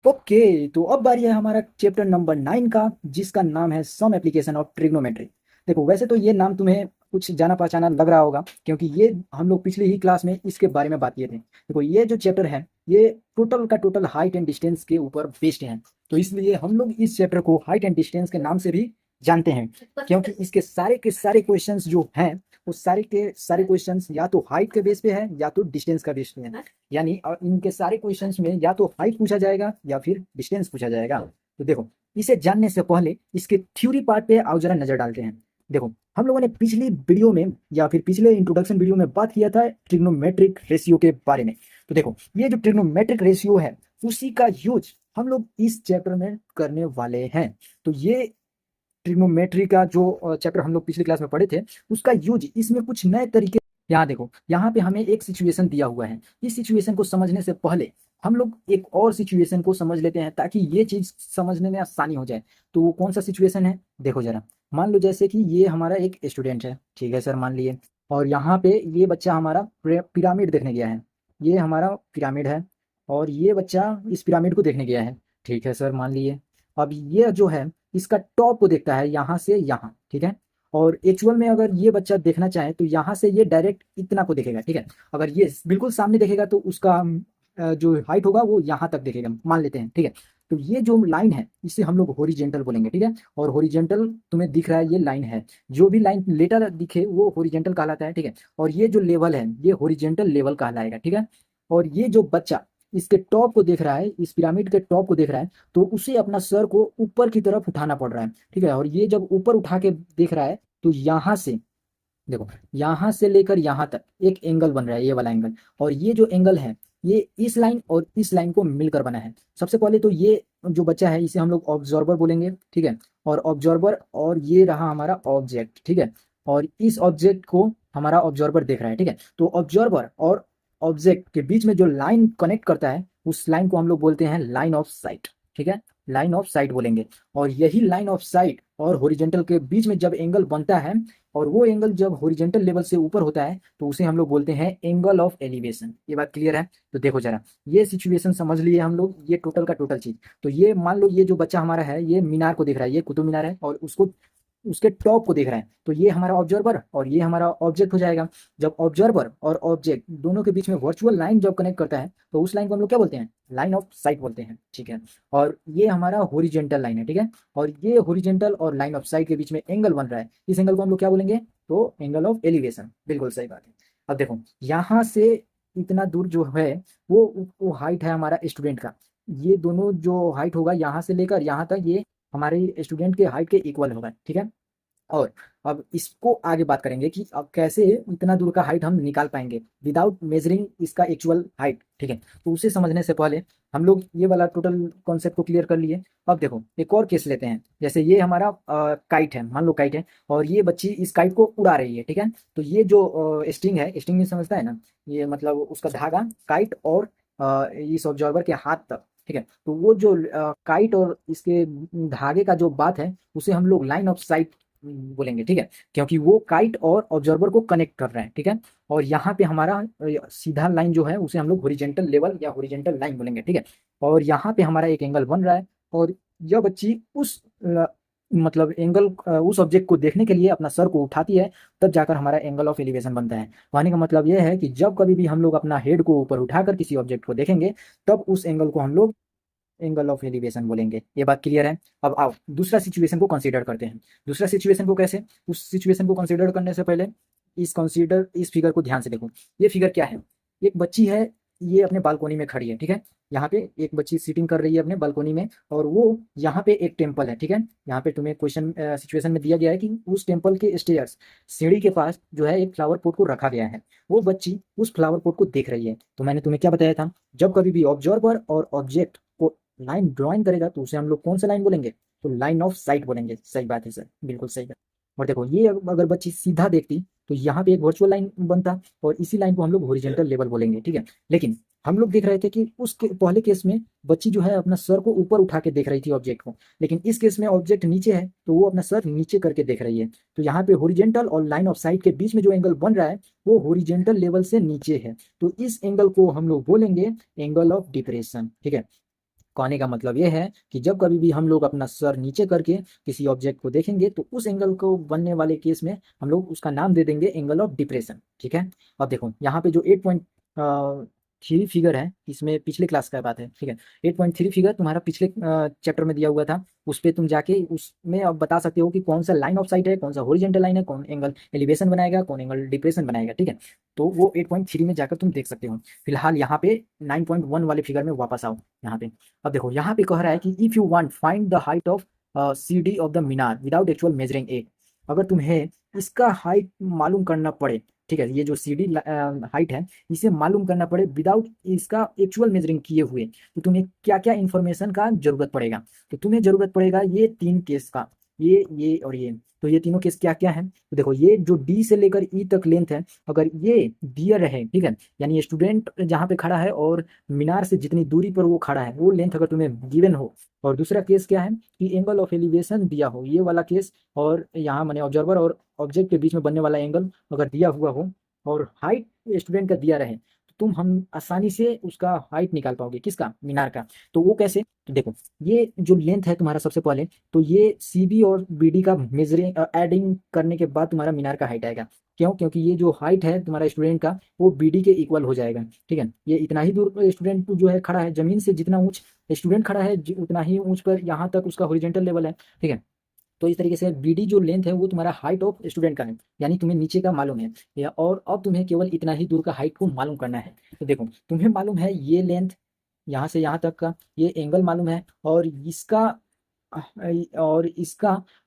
Okay, तो अब बारी है हमारा चैप्टर नंबर 9 का, जिसका नाम है सम एप्लीकेशन ऑफ ट्रिग्नोमेट्री। देखो, वैसे तो ये नाम तुम्हें कुछ जाना पहचाना लग रहा होगा, क्योंकि ये हम लोग पिछली ही क्लास में इसके बारे में बात किए थे। देखो, ये जो चैप्टर है ये टोटल का टोटल हाइट एंड डिस्टेंस के ऊपर बेस्ड है। तो इसलिए हम लोग इस चैप्टर को हाइट एंड डिस्टेंस के नाम से भी जानते हैं, क्योंकि इसके सारे के सारे क्वेश्चंस जो हैं वो सारे के सारे क्वेश्चंस या तो हाइट के बेस पे है या तो डिस्टेंस का बेस पे है। यानी इनके सारे क्वेश्चंस में या तो हाइट पूछा जाएगा या फिर डिस्टेंस पूछा जाएगा। तो देखो, इसे जानने से पहले इसके थ्योरी पार्ट पे आओ जरा नजर डालते हैं। देखो, हम लोगों ने पिछली वीडियो में या फिर पिछले इंट्रोडक्शन वीडियो में बात किया था ट्रिग्नोमेट्रिक रेशियो के बारे में। तो देखो, ये जो ट्रिग्नोमेट्रिक रेशियो है उसी का यूज हम लोग इस चैप्टर में करने वाले हैं। तो ये ट्रिग्नोमेट्री का जो चैप्टर हम लोग पिछली क्लास में पढ़े थे उसका यूज इसमें कुछ नए तरीके। यहाँ देखो, यहाँ पे हमें एक सिचुएशन दिया हुआ है। इस सिचुएशन को समझने से पहले हम लोग एक और सिचुएशन को समझ लेते हैं, ताकि ये चीज समझने में आसानी हो जाए। तो वो कौन सा सिचुएशन है, देखो जरा। मान लो जैसे कि ये हमारा एक स्टूडेंट है, ठीक है सर, मान लिए। और यहाँ पे ये बच्चा हमारा पिरामिड देखने गया है। ये हमारा पिरामिड है और ये बच्चा इस पिरामिड को देखने गया है, ठीक है सर, मान लिए। अब ये जो है इसका टॉप को देखता है यहाँ से यहाँ, ठीक है। और एक्चुअल में अगर ये बच्चा देखना चाहे तो यहाँ से ये डायरेक्ट इतना को देखेगा, ठीक है। अगर ये बिल्कुल सामने देखेगा तो उसका जो हाइट होगा वो यहाँ तक देखेगा, मान लेते हैं, ठीक है। तो ये जो लाइन है इसे हम लोग हॉरिजेंटल बोलेंगे, ठीक है। और हॉरिजेंटल तुम्हें दिख रहा है, ये लाइन है। जो भी लाइन लेटर दिखे वो हॉरिजेंटल कहलाता है, ठीक है। और ये जो लेवल है ये हॉरिजेंटल लेवल कहलाएगा, ठीक है। और ये जो बच्चा इसके टॉप को देख रहा है, इस पिरामिड के टॉप को देख रहा है, तो उसे अपना सर को ऊपर की तरफ उठाना पड़ रहा है, ठीक है। और ये जब ऊपर उठा के देख रहा है तो यहाँ से देखो, यहाँ से लेकर यहाँ तक एक एंगल बन रहा है, ये वाला एंगल। और ये जो एंगल है ये इस लाइन और इस लाइन को मिलकर बना है। सबसे पहले तो ये जो बच्चा है इसे हम लोग ऑब्जर्वर बोलेंगे, ठीक है। और ऑब्जर्वर, और ये रहा हमारा ऑब्जेक्ट, ठीक है। और इस ऑब्जेक्ट को हमारा ऑब्जर्वर देख रहा है, ठीक है। तो ऑब्जर्वर और ऑब्जेक्ट के बीच में जो लाइन कनेक्ट करता है उस लाइन को हम लोग बोलते हैं लाइन ऑफ साइट, ठीक है। लाइन ऑफ साइट बोलेंगे। और यही लाइन ऑफ साइट और हॉरिजॉन्टल के बीच में जब एंगल बनता है, और वो एंगल जब हॉरिजॉन्टल लेवल से ऊपर होता है, तो उसे हम लोग बोलते हैं एंगल ऑफ एलिवेशन। ये बात क्लियर है? तो देखो जरा, ये सिचुएशन समझ लिए हम लोग, ये टोटल का टोटल चीज। तो ये मान लो ये जो बच्चा हमारा है ये मीनार को देख रहा है, ये कुतुब मीनार है, और उसको उसके टॉप को देख रहा है। तो ये हमारा ऑब्जर्वर और ये हमारा ऑब्जेक्ट हो जाएगा। जब ऑब्जर्वर और ऑब्जेक्ट दोनों के बीच में वर्चुअल लाइन जब कनेक्ट करता है तो उस लाइन को हम लोग क्या बोलते हैं, लाइन ऑफ साइट बोलते हैं, ठीक है। और ये हमारा हॉरिजॉन्टल लाइन है, ठीक है। और ये हॉरिजॉन्टल और लाइन ऑफ साइट के बीच में एंगल बन रहा है, इस एंगल को हम लोग क्या बोलेंगे, तो एंगल ऑफ एलिवेशन। बिल्कुल सही बात है। अब देखो, यहाँ से इतना दूर जो है वो हाइट है हमारा स्टूडेंट का। ये दोनों जो हाइट होगा यहाँ से लेकर यहाँ तक, ये हमारे स्टूडेंट के हाइट के इक्वल होगा, ठीक है। और अब इसको आगे बात करेंगे कि अब कैसे इतना दूर का हाइट हम निकाल पाएंगे विदाउट मेजरिंग इसका एक्चुअल हाइट, ठीक है। तो उसे समझने से पहले हम लोग ये वाला टोटल कॉन्सेप्ट को क्लियर कर लिए। अब देखो, एक और केस लेते हैं। जैसे ये हमारा काइट है, मान लो काइट है, और ये बच्ची इस काइट को उड़ा रही है, ठीक है। तो ये जो स्टिंग है, स्टिंग में समझता है ना, ये मतलब उसका धागा काइट और इस ऑब्जर्वर के हाथ तक, ठीक है। तो वो जो काइट और इसके धागे का जो बात है उसे हम लोग लाइन ऑफ साइट बोलेंगे, ठीक है। क्योंकि वो काइट और ऑब्जर्वर को कनेक्ट कर रहे हैं, ठीक है। और यहाँ पे हमारा सीधा लाइन जो है उसे हम लोग हॉरिजॉन्टल लेवल या हॉरिजॉन्टल लाइन बोलेंगे, ठीक है। और यहाँ पे हमारा एक एंगल बन रहा है, और यह बच्ची उस मतलब एंगल उस ऑब्जेक्ट को देखने के लिए अपना सर को उठाती है, तब जाकर हमारा एंगल ऑफ एलिवेशन बनता है। कहने का मतलब यह है कि जब कभी भी हम लोग अपना हेड को ऊपर उठाकर किसी ऑब्जेक्ट को देखेंगे तब उस एंगल को हम लोग एंगल ऑफ एलिवेशन बोलेंगे। ये बात क्लियर है? अब आओ दूसरा सिचुएशन को कंसीडर करते हैं। दूसरा सिचुएशन को कैसे, उस सिचुएशन को कंसीडर करने से पहले इस फिगर को ध्यान से देखो। ये फिगर क्या है, एक बच्ची है, ये अपने बालकोनी में खड़ी है, ठीक है। यहाँ पे एक बच्ची सीटिंग कर रही है अपने बालकोनी में, और वो यहाँ पे एक टेम्पल है, ठीक है। यहाँ पे तुम्हें क्वेश्चन सिचुएशन में दिया गया है कि उस टेम्पल के स्टेयर्स, सीढ़ी के पास जो है एक फ्लावर पॉट को रखा गया है। वो बच्ची उस फ्लावर पॉट को देख रही है। तो मैंने तुम्हें क्या बताया था, जब कभी भी ऑब्जर्वर और ऑब्जेक्ट को लाइन ड्राइंग करेगा तो उसे हम लोग कौन सा लाइन बोलेंगे, तो लाइन ऑफ साइट बोलेंगे। सही बात है सर, बिल्कुल सही बात। और देखो, ये अगर बच्ची सीधा देखती तो यहाँ पे एक वर्चुअल लाइन बनता, और इसी लाइन को हम लोग हॉरिजॉन्टल लेवल बोलेंगे, ठीक है। लेकिन हम लोग देख रहे थे कि उसके पहले केस में बच्ची जो है अपना सर को ऊपर उठा के देख रही थी ऑब्जेक्ट को, लेकिन इस केस में ऑब्जेक्ट नीचे है तो वो अपना सर नीचे करके देख रही है। तो यहाँ पे हॉरिजॉन्टल और लाइन ऑफ साइट के बीच में जो एंगल बन रहा है वो हॉरिजॉन्टल लेवल से नीचे है। तो इस एंगल को हम लोग बोलेंगे एंगल ऑफ डिप्रेशन, ठीक है। कहने का मतलब ये है कि जब कभी भी हम लोग अपना सर नीचे करके किसी ऑब्जेक्ट को देखेंगे तो उस एंगल को बनने वाले केस में हम लोग उसका नाम दे देंगे एंगल ऑफ डिप्रेशन। ठीक है। अब देखो यहाँ पे जो 8.3 फिगर है इसमें पिछले क्लास का बात है। ठीक है। 8.3 फिगर तुम्हारा पिछले चैप्टर में दिया हुआ था, उस पर तुम जाके उसमें अब बता सकते हो कि कौन सा लाइन ऑफ साइट है, कौन सा हॉरिजॉन्टल लाइन है, कौन एंगल एलिवेशन बनाएगा, कौन एंगल डिप्रेशन बनाएगा। ठीक है। तो वो 8.3 में जाकर तुम देख सकते हो। फिलहाल यहाँ पे 9.1 वाले फिगर में वापस आओ यहाँ पे। अब देखो यहाँ पे कह रहा है कि if you want find the height of CD of the Minar without actual measuring a. अगर तुम्हें इसका हाइट मालूम करना पड़े, ठीक है, ये जो CD हाइट है इसे मालूम करना पड़े विदाउट इसका एक्चुअल मेजरिंग किए हुए, तो तुम्हें क्या क्या इन्फॉर्मेशन का जरूरत पड़ेगा। तो तुम्हें जरूरत पड़ेगा ये तीन केस का, ये और ये। तो ये तीनों केस क्या क्या है, तो देखो ये जो D से लेकर E तक लेंथ है, अगर ये दिया रहे, ठीक है, यानी स्टूडेंट जहाँ पे खड़ा है और मीनार से जितनी दूरी पर वो खड़ा है वो लेंथ अगर तुम्हें गिवन हो, और दूसरा केस क्या है कि एंगल ऑफ एलिवेशन दिया हो, ये वाला केस, और यहाँ मैंने ऑब्जर्वर और ऑब्जेक्ट के बीच में बनने वाला एंगल अगर दिया हुआ हो, और हाइट स्टूडेंट का दिया रहे, तो तुम हम आसानी से उसका हाइट निकाल पाओगे, किसका, मीनार का। तो वो कैसे, तो देखो ये जो लेंथ है तुम्हारा, सबसे पहले तो ये CB और BD का मेजरिंग एडिंग करने के बाद तुम्हारा मीनार का हाइट आएगा। क्यों, क्योंकि ये जो हाइट है तुम्हारा स्टूडेंट का वो BD के इक्वल हो जाएगा। ठीक है। ये इतना ही दूर स्टूडेंट जो है खड़ा है, जमीन से जितना ऊंच स्टूडेंट खड़ा है उतना ही ऊंच पर यहाँ तक उसका हॉरिजॉन्टल लेवल है। ठीक है। तो इस तरीके से BD जो लेंथ है वो तुम्हारा हाइट ऑफ स्टूडेंट का है, यानी तुम्हें नीचे का मालूम है, या और अब तुम्हें केवल इतना ही दूर का हाइट को मालूम करना है। तो देखो तुम्हें मालूम है ये लेंथ यहाँ से यहाँ तक का, ये एंगल मालूम है, और इसका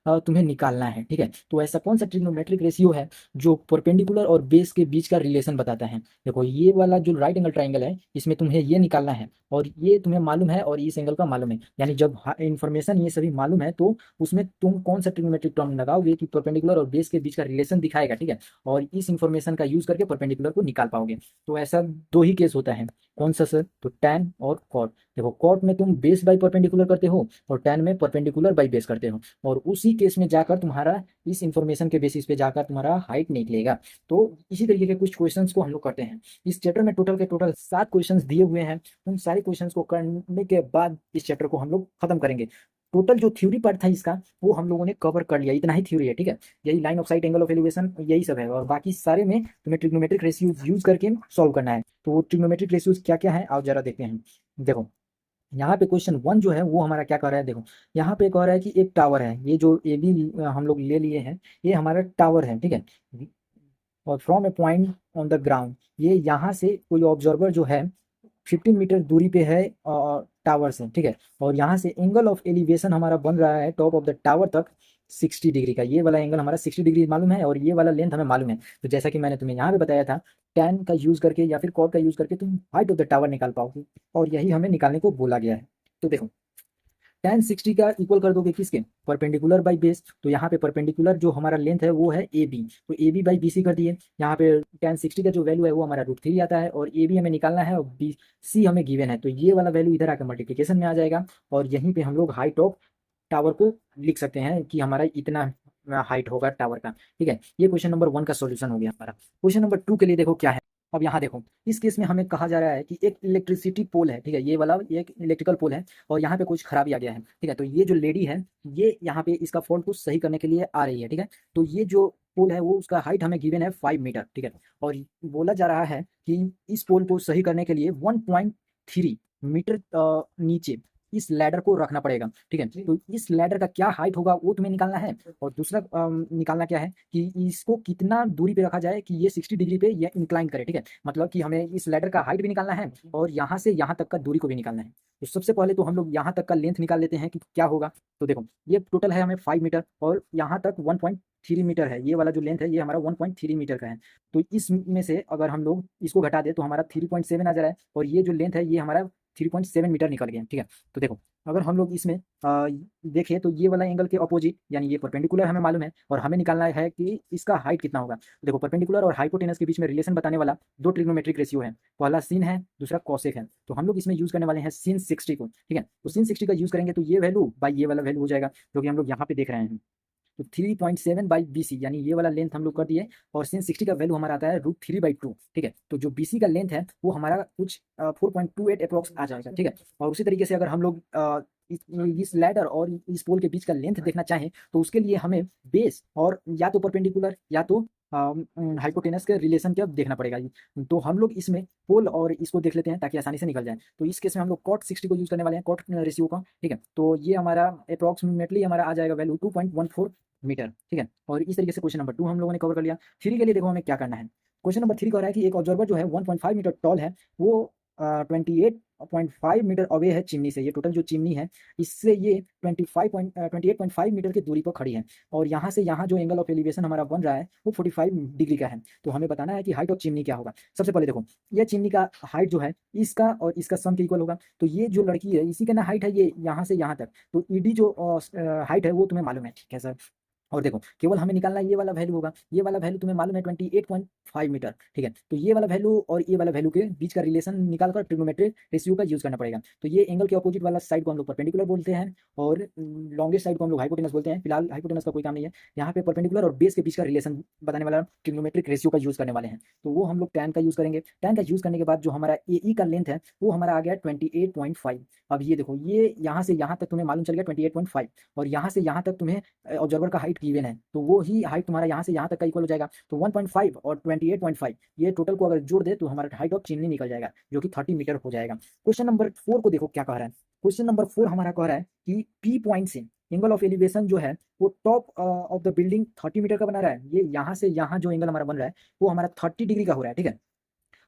तुम्हें निकालना है। ठीक है। तो ऐसा कौन सा ट्रिग्नोमेट्रिक रेशियो है जो परपेंडिकुलर और बेस के बीच का रिलेशन बताता है। देखो ये वाला जो राइट एंगल ट्राइंगल है इसमें तुम्हें ये निकालना है, और ये तुम्हें मालूम है और इस एंगल का मालूम है, यानी जब इन्फॉर्मेशन ये सभी मालूम है तो उसमें तुम कौन सा ट्रिग्नोमेट्रिक टर्म लगाओगे कि परपेंडिकुलर और बेस के बीच का रिलेशन दिखाएगा। ठीक है। और इस इन्फॉर्मेशन का यूज करके परपेंडिकुलर को निकाल पाओगे। तो ऐसा दो ही केस होता है, कौन सा सर, तो टैन और कॉट। देखो कॉट में तुम बेस बाई परपेंडिकुलर करते हो और टैन में परपेंडिकुलर बाई बेस करते हो, और उसी केस में जाकर तुम्हारा इस इंफॉर्मेशन के बेसिस पे जाकर तुम्हारा हाइट निकलेगा। तो इसी तरीके के कुछ क्वेश्चंस को हम लोग करते हैं। इस चैप्टर में टोटल के टोटल 7 क्वेश्चंस दिए हुए हैं। उन सारे क्वेश्चंस को करने के बाद इस चैप्टर को हम लोग खत्म करेंगे। टोटल जो थ्योरी पार्ट था इसका वो हम लोगों ने कवर कर लिया, इतना ही थ्योरी है। ठीक है। यही line of site, angle of elevation, यही सब है, और बाकी सारे में तुम्हें ट्रिग्नोमेट्रिक रेशियोज यूज करके सॉल्व करना है। तो वो ट्रिग्नोमेट्रिक रेशियोज क्या क्या है आओ जरा देखते हैं। देखो यहाँ पे क्वेश्चन 1 जो है वो हमारा क्या कह रहा है, देखो यहाँ पे कह रहा है कि एक टावर है, ये जो AB हम लोग ले लिए हैं, ये हमारा टावर है। ठीक है। और from A point on the ground, ये यहाँ से कोई ऑब्जर्वर जो है 15 मीटर दूरी पे है टावर से। ठीक है। और यहाँ से एंगल ऑफ एलिवेशन हमारा बन रहा है टॉप ऑफ द टावर तक 60 डिग्री का, ये वाला एंगल हमारा 60 डिग्री मालूम है, और ये वाला लेंथ हमें मालूम है। तो जैसा कि मैंने तुम्हें यहाँ पे बताया था, टैन का यूज करके या फिर कॉट का यूज करके तुम हाइट ऑफ द टावर निकाल पाओगे, और यही हमें निकालने को बोला गया है। तो देखो tan 60 का इक्वल कर दोगे किसके, परपेंडिकुलर बाई बेस। तो यहाँ पे परपेंडिकुलर जो हमारा लेंथ है वो है AB, तो AB बाई BC कर दिए। यहाँ पे tan 60 का जो वैल्यू है वो हमारा √3 आता है, और AB हमें निकालना है और BC हमें गिवन है, तो ये वाला वैल्यू इधर आकर मल्टीप्लिकेशन में आ जाएगा, और यहीं पे हम लोग हाइट ऑफ टावर को लिख सकते हैं कि हमारा इतना हाइट होगा टावर का। ठीक है। ये क्वेश्चन नंबर 1 का सॉल्यूशन हो गया हमारा। क्वेश्चन नंबर 2 के लिए देखो क्या है। अब यहाँ देखो इस केस में हमें कहा जा रहा है कि एक इलेक्ट्रिसिटी पोल है। ठीक है। ये वाला एक इलेक्ट्रिकल पोल है, और यहाँ पे कुछ खराबी आ गया है। ठीक है। तो ये जो लेडी है ये यहाँ पे इसका फॉल्ट को सही करने के लिए आ रही है। ठीक है। तो ये जो पोल है वो उसका हाइट हमें गिवन है 5 मीटर। ठीक है। और बोला जा रहा है कि इस पोल को सही करने के लिए 1.3 मीटर नीचे इस लैडर को रखना पड़ेगा। ठीक है। तो इस लैडर का क्या हाइट होगा वो तुम्हें निकालना है, और दूसरा निकालना क्या है कि इसको कितना दूरी पे रखा जाए कि ये 60 डिग्री पे ये इंक्लाइन करे। ठीक है। मतलब कि हमें इस लैडर का हाइट भी निकालना है और यहाँ से यहाँ तक का दूरी को भी निकालना है। तो सबसे पहले तो हम लोग यहाँ तक का लेंथ निकाल लेते हैं कि क्या होगा। तो देखो ये टोटल है हमें 5 मीटर, और यहाँ तक 1.3 मीटर है, ये वाला जो लेंथ है ये हमारा 1.3 मीटर का है। तो इसमें से अगर हम लोग इसको घटा दें तो हमारा 3.7 आ जा रहा है, और ये जो लेंथ है ये हमारा 3.7 मीटर निकल गया। ठीक है। तो देखो अगर हम लोग इसमें देखें तो ये वाला एंगल के अपोजिट, यानी ये परपेंडिकुलर हमें मालूम है, और हमें निकालना है कि इसका हाइट कितना होगा। तो देखो परपेंडिकुलर और हाइपोटेनस के बीच में रिलेशन बताने वाला 2 ट्रिग्नोमेट्रिक रेशियो है, पहला sin है, दूसरा कॉसेक है। तो हम लोग इसमें यूज करने वाले हैं sin 60 को। ठीक है। तो sin 60 का यूज करेंगे तो ये वैल्यू बाई ये वाला वैल्यू हो जाएगा, जो कि हम लोग यहाँ पे देख रहे हैं। तो 3.7 बाई BC, यानी ये वाला लेंथ हम लोग कर दिए। और sin 60 का वैल्यू हमारा आता है √3/2, ठीक है। तो जो BC का लेंथ है वो हमारा कुछ 4.28 अप्रोक्स आ जाएगा, ठीक है। और उसी तरीके से अगर हम लोग इस लैडर और इस पोल के बीच का लेंथ देखना चाहें तो उसके लिए हमें बेस और या तो परपेंडिकुलर या तो हाइपोटेनस के रिलेशन के देखना पड़ेगा। तो हम लोग इसमें पोल और इसको देख लेते हैं ताकि आसानी से निकल जाए। तो इस केस में हम लोग कॉट 60 को यूज करने वाले हैं, कॉट रेशियो का, ठीक है। तो ये हमारा अप्रॉक्सीमेटली हमारा आ जाएगा वैल्यू 2.14 मीटर, ठीक है। और इस तरीके से क्वेश्चन नंबर 2 हम लोगों ने कवर कर लिया। 3 के लिए देखो हमें क्या करना है। क्वेश्चन नंबर 3 कह रहा है कि एक ऑब्जर्वर जो है 1.5 मीटर टॉल है, वो 28.5 मीटर अवे है चिमनी से। ये टोटल जो चिमनी है इससे ये 28.5 मीटर की दूरी पर खड़ी है। और यहाँ से यहाँ जो एंगल ऑफ एलिवेशन हमारा बन रहा है वो 45 डिग्री का है। तो हमें बताना है कि हाइट ऑफ चिमनी क्या होगा। सबसे पहले देखो, ये चिमनी का हाइट जो है इसका और इसका सम के इक्वल होगा। तो ये जो लड़की है इसी का ना हाइट है ये यहाँ से यहाँ तक। तो ईडी जो हाइट है वो तुम्हें मालूम है, ठीक है सर। और देखो केवल हमें निकालना ये वाला वैल्यू होगा। ये वाला वैल्यू तुम्हें मालूम है 28.5 मीटर, ठीक है। तो ये वाला वैल्यू और ये वाला वैल्यू के बीच का रिलेशन निकालकर ट्रिग्नोमेट्रिक रेशियो का यूज करना पड़ेगा। तो ये एंगल के अपोजिट वाला साइड को हम लोग परपेंडिकुलर बोलते हैं और लॉन्गेस्ट साइड को हम लोग हाइपोटेनस बोलते हैं। फिलहाल हाइपोटेनस का कोई काम नहीं है, यहाँ पे परपेंडिकुलर और बेस के बीच का रिलेशन बताने वाला ट्रिग्नोमेट्रिक रेशियो का यूज करने वाले हैं। तो वो हम लोग टैन का यूज करेंगे। टैन का यूज करने के बाद जो हमारा ए का लेंथ है वो हमारा आ गया 28.5। अब ये देखो, ये यहाँ से यहाँ तक तुम्हें मालूम चल गया 28.5 और यहाँ से यहाँ तक तुम्हें ऑब्जर्वर का हाइट गिवन है। तो वो ही हाइट तुम्हारा यहाँ से यहाँ तक का इक्वल हो जाएगा। तो 1.5 और 28.5 ये टोटल को अगर जोड़ दे तो हमारा हाइट ऑफ चिमनी निकल जाएगा जो कि 30 मीटर हो जाएगा। क्वेश्चन नंबर 4 को देखो क्या कह रहा है। क्वेश्चन नंबर 4 हमारा कह रहा है कि पी पॉइंट से एंगल ऑफ एलिवेशन जो है वो top of the building 30 metre का बना रहा है। ये यहाँ से यहाँ जो एंगल हमारा बन रहा है वो हमारा 30 डिग्री का हो रहा है, ठीक है।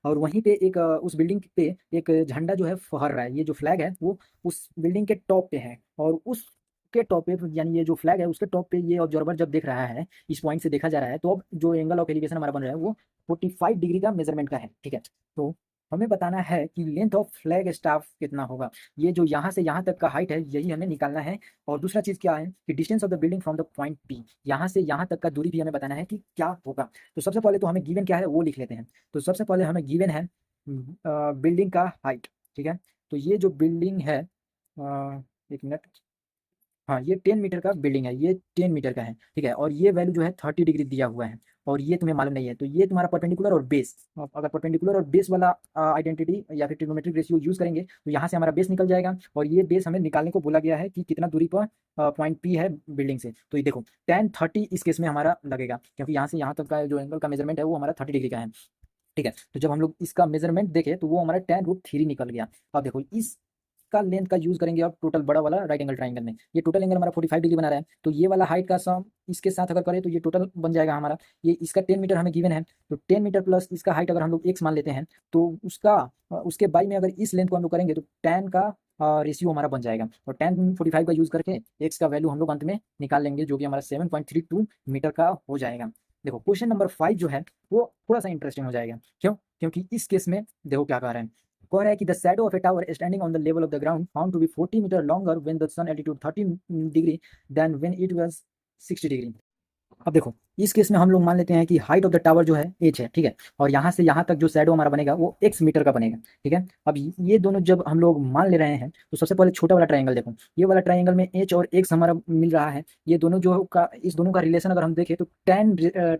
और वहीं पे एक उस बिल्डिंग पे एक झंडा जो है फहर रहा है। ये जो फ्लैग है वो उस बिल्डिंग के टॉप पे है और उस के टॉप पे, यानी ये जो फ्लैग है उसके टॉप पे ये ऑब्जर्वर जब देख रहा है, इस पॉइंट से देखा जा रहा है, तो अब जो एंगल ऑफ एलिवेशन हमारा बन रहा है वो 45 डिग्री का मेजरमेंट का है, ठीक है। तो हमें बताना है कि लेंथ ऑफ फ्लैग स्टाफ कितना होगा। ये जो यहाँ से यहाँ तक का हाइट है यही हमें निकालना है। और दूसरा चीज़ क्या है कि distance of the building from the point P, यहाँ से यहाँ तक का दूरी भी हमें बताना है कि क्या होगा। तो सबसे पहले तो हमें गिवन क्या है वो लिख लेते हैं। तो सबसे पहले हमें गिवन है बिल्डिंग का हाइट, ठीक है। तो ये जो बिल्डिंग है, एक मिनट, हाँ ये 10 मीटर का बिल्डिंग है, ये 10 मीटर का है, ठीक है। और ये वैल्यू जो है 30 डिग्री दिया हुआ है और ये तुम्हें मालूम नहीं है। तो ये तुम्हारा परपेंडिकुलर और बेस, अगर परपेंडिकुलर और बेस वाला आइडेंटिटी या फिर ट्रिग्नोमेट्रिक रेशियो यूज करेंगे तो यहाँ से हमारा बेस निकल जाएगा। और ये बेस हमें निकालने को बोला गया है कि कितना दूरी पर पॉइंट पी है बिल्डिंग से। तो ये देखो tan 30 इस केस में हमारा लगेगा क्योंकि यहाँ से यहाँ तक का जो एंगल का मेजरमेंट है वो हमारा 30 डिग्री का है, ठीक है। तो जब हम लोग इसका मेजरमेंट देखें तो वो हमारा tan√3 निकल गया। अब देखो इस का लेंथ का यूज करेंगे अब टोटल बड़ा वाला राइट एंगल ट्राइंगल में। ये टोटल एंगल हमारा 45 डिग्री बना रहा है। तो ये वाला हाइट का सम इसके साथ अगर करें तो ये टोटल बन जाएगा हमारा, ये इसका 10 मीटर हमें गिवन है। तो 10 मीटर प्लस इसका हाइट अगर हम लोग x मान लेते हैं तो उसका उसके बाई में अगर इस लेंथ को हम लोग करेंगे तो tan का रेशियो हमारा बन जाएगा। और tan 45 का यूज करके x का वैल्यू हम लोग अंत में निकाल लेंगे जो कि हमारा 7.32 मीटर का हो जाएगा। देखो क्वेश्चन नंबर 5 जो है वो थोड़ा सा इंटरेस्टिंग हो जाएगा। क्यों? क्योंकि इस केस में देखो क्या कह रहा है। कह रहा है कि the shadow of a tower standing on the level of the ground found to be 40 metre longer when the sun altitude 30 degree then when it was 60 degree. अब देखो इस केस में हम लोग मान लेते हैं कि हाइट ऑफ द टावर जो है h है, ठीक है। और यहाँ से यहाँ तक जो शैडो हमारा बनेगा वो x मीटर का बनेगा, ठीक है। अब ये दोनों जब हम लोग मान ले रहे हैं तो सबसे पहले छोटा वाला ट्रायंगल देखो, ये वाला ट्रायंगल में h और x हमारा मिल रहा है। ये दोनों जो का इस दोनों का रिलेशन अगर हम देखें तो tan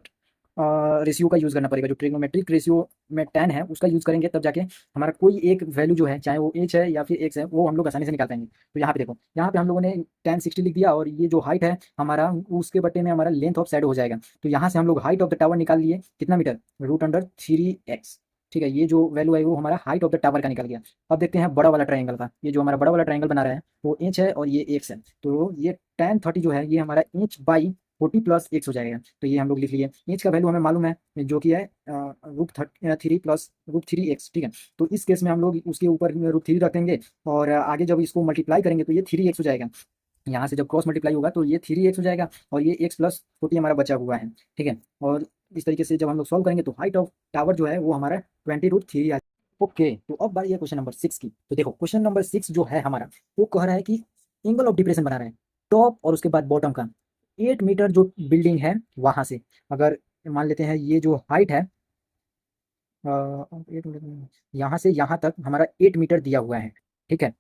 रेशियो का यूज करना पड़ेगा। जो ट्रिग्नोमेट्रिक रेशियो में tan है उसका यूज करेंगे तब जाके हमारा कोई एक वैल्यू जो है चाहे वो h है या फिर x है वो हम लोग आसानी से निकाल पाएंगे। तो यहाँ पे देखो, यहाँ पे हम लोगों ने tan 60 लिख दिया और ये जो हाइट है हमारा उसके बट्टे में हमारा लेंथ ऑफ शैडो हो जाएगा। तो यहाँ से हम लोग हाइट ऑफ द टावर निकाल लिए कितना मीटर, √3x, ठीक है। ये जो वैल्यू है वो हमारा हाइट ऑफ द टावर का निकल गया। अब देखते हैं बड़ा वाला ट्रायंगल का। ये जो हमारा बड़ा वाला ट्रायंगल बना रहा है वो h है और ये x है। तो ये tan 30 जो है ये हमारा h/40 प्लस x हो जाएगा। तो ये हम लोग लिख लिए। h का वैल्यू हमें मालूम है जो कि है √3 प्लस √3x, ठीक है। तो इस केस में हम लोग उसके ऊपर √3 रख देंगे और आगे जब इसको मल्टीप्लाई करेंगे तो ये 3x हो जाएगा। यहाँ से जब क्रॉस मल्टीप्लाई होगा तो ये 3x हो जाएगा और ये x प्लस 40 हमारा बचा हुआ है, ठीक है। और इस तरीके से जब हम लोग सॉल्व करेंगे तो हाइट ऑफ टावर जो है वो हमारा 20√3 आ। ओके, तो अब बारी है क्वेश्चन नंबर 6 की। तो देखो क्वेश्चन नंबर 6 जो है हमारा वो कह रहा है कि एंगल ऑफ डिप्रेशन बना रहा है टॉप और उसके बाद बॉटम का 8 मीटर जो बिल्डिंग है वहां से, अगर मान लेते हैं ये जो हाइट है 8 मीटर, यहाँ से यहाँ तक हमारा 8 मीटर दिया हुआ है, ठीक है।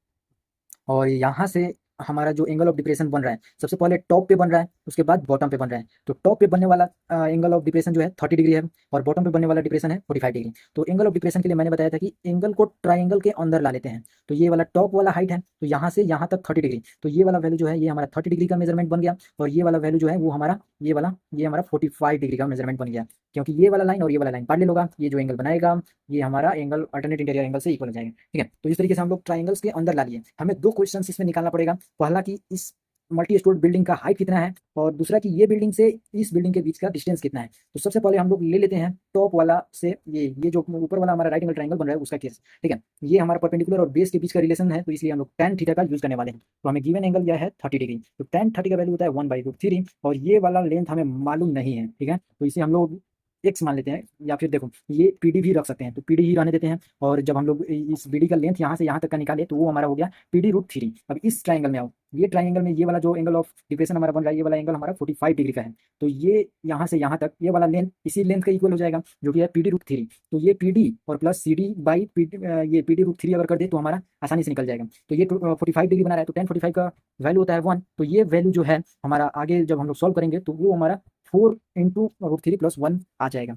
और यहाँ से हमारा जो एंगल ऑफ डिप्रेशन बन रहा है, सबसे पहले टॉप पे बन रहा है, उसके बाद बॉटम पे बन रहा है। तो टॉप पे बनने वाला एंगल ऑफ डिप्रेशन जो है 30 डिग्री है, और बॉटम पे बनने वाला डिप्रेशन है 45 डिग्री। तो एंगल ऑफ डिप्रेशन के लिए मैंने बताया था कि एंगल को ट्राइंगल के अंदर ला लेते हैं। तो ये वाला टॉप वाला हाइट है, तो यहाँ से यहाँ तक 30 डिग्री, तो ये वाला वैल्यू जो है ये हमारा 30 डिग्री का मेजरमेंट बन गया, और ये वाला वैल्यू जो है वो हमारा ये हमारा 45 डिग्री का मेजरमेंट बन गया। क्योंकि ये वाला लाइन और ये वाला लाइन पैरेलल होगा, ये जो एंगल बनाएगा ये हमारा एंगल अल्टरनेट इंटीरियर एंगल से इक्वल हो जाएगा। ठीक है, तो इस तरीके से हम लोग ट्राइंगल्स के अंदर ला लिए। हमें दो क्वेश्चन इसमें निकालना पड़ेगा, पहला कि इस मल्टी स्टोर बिल्डिंग का हाइट कितना है, और दूसरा कि ये बिल्डिंग से इस बिल्डिंग के बीच का डिस्टेंस कितना है। तो सबसे पहले हम लोग ले लेते हैं टॉप वाला से, ये जो ऊपर वाला हमारा राइट एंगल ट्राइंगल बन रहा है उसका केस। ठीक है, ये हमारा परपेंडिकुलर और बेस के बीच का रिलेशन है, तो इसलिए हम लोग tan थीटा का यूज करने वाले हैं। तो हमें गिवन एंगल यह है 30 डिग्री, तो tan 30 का वैल्यू होता है 1/√3, और ये वाला लेंथ हमें मालूम नहीं है। ठीक है, तो इसे हम लोग एक्स मान लेते हैं, या फिर देखो ये पीडी भी रख सकते हैं, तो पीडी ही रहने देते हैं। और जब हम लोग इस बीडी का लेंथ यहाँ से यहाँ तक का निकाले तो वो हमारा हो गया PD√3। अब इस ट्राइंगल में आओ, ये ट्राइंगल में ये वाला जो एंगल ऑफ डिप्रेशन हमारा बन रहा है, ये वाला एंगल हमारा 45 डिग्री का है। तो ये यहाँ से यहाँ तक ये वाला लेंथ इसी लेंथ का इक्वल हो जाएगा, जो कि है PD√3। तो ये PD और प्लस CD/PD, ये PD√3 अगर कर दे तो हमारा आसानी से निकल जाएगा। तो ये 45 डिग्री बना रहा है, तो tan 45 का वैल्यू होता है 1। तो ये वैल्यू जो है हमारा आगे जब हम लोग सॉल्व करेंगे तो वो हमारा 4 × √3 + 1 आ जाएगा।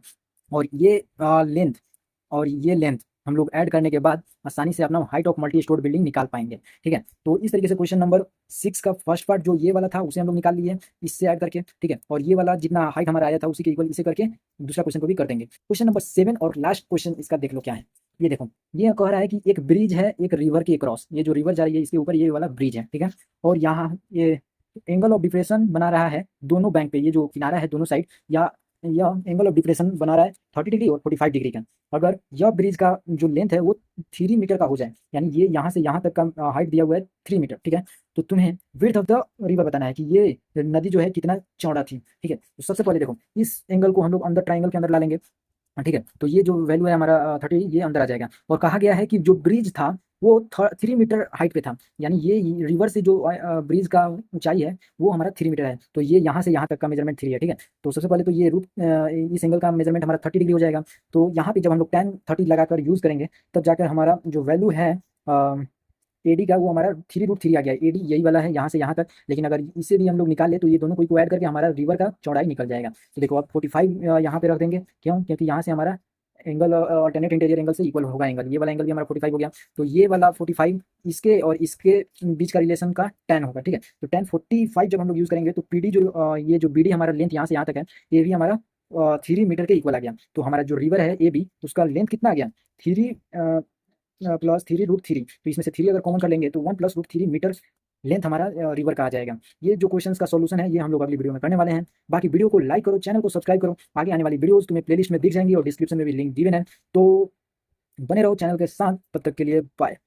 और ये लेंथ और ये लेंथ हम लोग ऐड करने के बाद आसानी से अपना height of multi store building निकाल पाएंगे। ठीक है, तो इस तरीके से क्वेश्चन नंबर 6 का फर्स्ट पार्ट जो ये वाला था उसे हम लोग निकाल लिए इससे ऐड करके। ठीक है, और ये वाला जितना हाइट हमारा आया था उसी के इक्वल इसे करके दूसरा क्वेश्चन को भी कर देंगे। क्वेश्चन नंबर 7 और लास्ट क्वेश्चन इसका देख लो क्या है। ये देखो, ये कह रहा है कि एक ब्रिज है एक रिवर के क्रॉस, ये जो रिवर जा रही है इसके ऊपर ये वाला ब्रिज है। ठीक है, और यहाँ ये एंगल ऑफ डिप्रेशन बना रहा है दोनों बैंक पे, ये जो किनारा है दोनों साइड, या यह एंगल ऑफ डिप्रेशन बना रहा है 30 डिग्री और 45 डिग्री का। अगर यह ब्रिज का जो लेंथ है वो 3 मीटर का हो जाए, यानी ये यहाँ से यहाँ तक का हाइट दिया हुआ है 3 मीटर। ठीक है, तो तुम्हें विड्थ ऑफ द रिवर बताना है कि ये नदी जो है कितना चौड़ा थी। ठीक है, तो सबसे पहले देखो इस एंगल को हम लोग अंदर ट्राइंगल के अंदर ला लेंगे। ठीक है, तो ये जो वैल्यू है हमारा 30, ये अंदर आ जाएगा। और कहा गया है कि जो ब्रिज था वो 3 मीटर हाइट पे था, यानी ये रिवर से जो ब्रिज का ऊंचाई है वो हमारा 3 मीटर है। तो ये यहाँ से यहाँ तक का मेजरमेंट 3 है। ठीक है, तो सबसे पहले तो ये इस एंगल का मेजरमेंट हमारा 30 डिग्री हो जाएगा। तो यहाँ पे जब हम लोग tan 30 लगाकर यूज़ करेंगे तब जाकर हमारा जो वैल्यू है AD का वो हमारा 3√3 आ गया। AD यही वाला है यहाँ से यहाँ तक, लेकिन अगर इसे भी हम लोग निकाल ले तो ये दोनों को ऐड करके हमारा रिवर का चौड़ाई निकल जाएगा। तो देखो अब 45 यहाँ पे रख देंगे, क्यों? क्योंकि यहाँ से हमारा एंगल अल्टरनेट इंटीरियर एंगल से इक्वल होगा एंगल, ये वाला एंगल भी हमारा 45 हो गया। तो ये वाला 45 इसके और इसके बीच का रिलेशन का tan होगा। ठीक है, तो tan 45 जब हम लोग यूज़ करेंगे तो PD जो ये जो BD हमारा लेंथ यहाँ से यहाँ तक है, ये भी हमारा 3 मीटर के इक्वल आ गया। तो हमारा जो रिवर है AB उसका लेंथ कितना आ गया 3 + 3√3। तो इसमें से 3 अगर कॉमन कर लेंगे तो 1 + √3 मीटर लेंथ हमारा रिवर का आ जाएगा। ये जो क्वेश्चंस का सॉल्यूशन है ये हम लोग अगली वीडियो में करने वाले हैं। बाकी वीडियो को लाइक करो, चैनल को सब्सक्राइब करो, आगे आने वाली वीडियोस तुम्हें प्लेलिस्ट में दिख जाएंगी और डिस्क्रिप्शन में भी लिंक गिवन है। तो बने रहो चैनल के साथ, तब तक के लिए बाय।